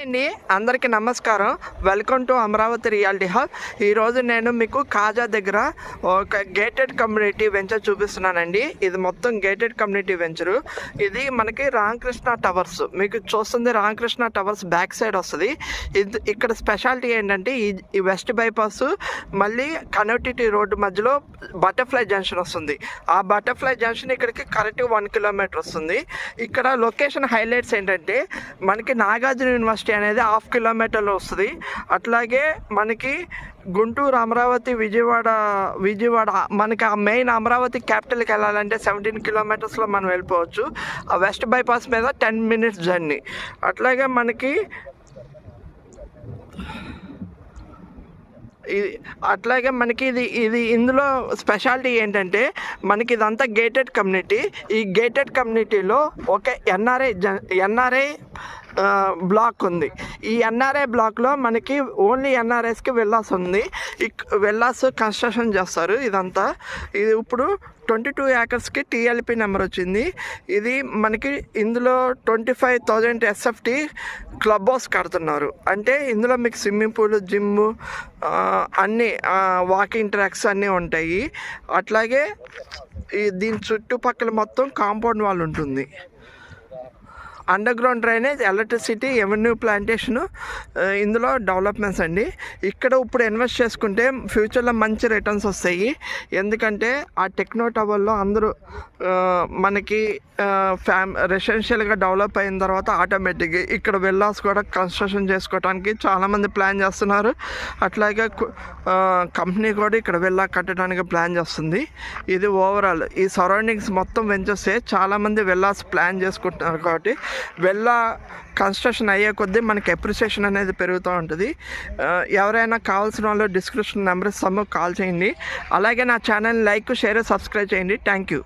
అండి, అందరికీ నమస్కారం. Welcome to Amaravati reality hub. ఈరోజు నేను మీకు కాజా దగ్గర ఒక గేటెడ్ కమ్యూనిటీ వెంచర్ చూపిస్తున్నానండి. ఇది మొత్తం గేటెడ్ కమ్యూనిటీ వెంచరు. ఇది మనకి రామకృష్ణ టవర్స్, మీకు చూస్తుంది రామకృష్ణ టవర్స్ బ్యాక్ సైడ్ వస్తుంది. ఇది ఇక్కడ స్పెషాలిటీ ఏంటంటే ఈ వెస్ట్ బైపాస్ మళ్ళీ కనెక్టివిటీ రోడ్డు మధ్యలో బటర్ఫ్లై జంక్షన్ వస్తుంది. ఆ బటర్ఫ్లై జంక్షన్ ఇక్కడికి కరెక్ట్ 1 కిలోమీటర్ వస్తుంది. ఇక్కడ లొకేషన్ హైలైట్స్ ఏంటంటే మనకి నాగార్జున యూనివర్సిటీ అనేది 1/2 కిలోమీటర్లో వస్తుంది. అట్లాగే మనకి గుంటూరు, అమరావతి, విజయవాడ మనకి ఆ మెయిన్ అమరావతి క్యాపిటల్కి వెళ్ళాలంటే 17 కిలోమీటర్స్లో మనం వెళ్ళిపోవచ్చు. ఆ వెస్ట్ బైపాస్ మీద 10 మినిట్స్ జర్నీ. అట్లాగే మనకి ఇది ఇందులో స్పెషాలిటీ ఏంటంటే మనకి ఇదంతా గేటెడ్ కమ్యూనిటీ. ఈ గేటెడ్ కమ్యూనిటీలో ఒక ఎన్ఆర్ఐ బ్లాక్ ఉంది. ఈ ఎన్ఆర్ఐ బ్లాక్లో మనకి ఓన్లీ ఎన్ఆర్ఐస్కి విల్లాస్ ఉంది. విల్లాస్ కన్స్ట్రక్షన్ చేస్తారు. ఇది ఇప్పుడు 22 ఏకర్స్కి టీఎల్పీ నెంబర్ వచ్చింది. ఇది మనకి ఇందులో 25,000 ఎస్ఎఫ్టీ క్లబ్ హౌస్ కడుతున్నారు. అంటే ఇందులో మీకు స్విమ్మింగ్ పూల్, జిమ్, అన్నీ వాకింగ్ ట్రాక్స్ అన్నీ ఉంటాయి. అట్లాగే దీని చుట్టుపక్కల మొత్తం కాంపౌండ్ వాల్ ఉంటుంది. Under ground drainage, electricity, avenue plantation, ఇందులో డెవలప్మెంట్స్ అండి. ఇక్కడ ఇప్పుడు ఇన్వెస్ట్ చేసుకుంటే ఫ్యూచర్లో మంచి రిటర్న్స్ వస్తాయి. ఎందుకంటే ఆ టెక్నో టవర్లో అందరూ మనకి రెసిడెన్షియల్గా డెవలప్ అయిన తర్వాత ఆటోమేటిక్గా ఇక్కడ విల్లాస్ కూడా కన్స్ట్రక్షన్ చేసుకోవడానికి చాలామంది ప్లాన్ చేస్తున్నారు. అట్లాగే కంపెనీ కూడా ఇక్కడ విల్లా కట్టడానికి ప్లాన్ చేస్తుంది. ఇది ఓవరాల్ ఈ సరౌండింగ్స్ మొత్తం వెంచర్సే. చాలామంది విల్లాస్ ప్లాన్ చేసుకుంటున్నారు కాబట్టి విల్లా కన్స్ట్రక్షన్ అయ్యే కొద్దీ మనకి అప్రిసియేషన్ అనేది పెరుగుతూ ఉంటుంది. ఎవరైనా కావాల్సిన వాళ్ళు డిస్క్రిప్షన్ నెంబర్ ఇస్తాము, కాల్ చేయండి. అలాగే నా ఛానల్ లైక్, షేర్, సబ్స్క్రైబ్ చేయండి. Thank you.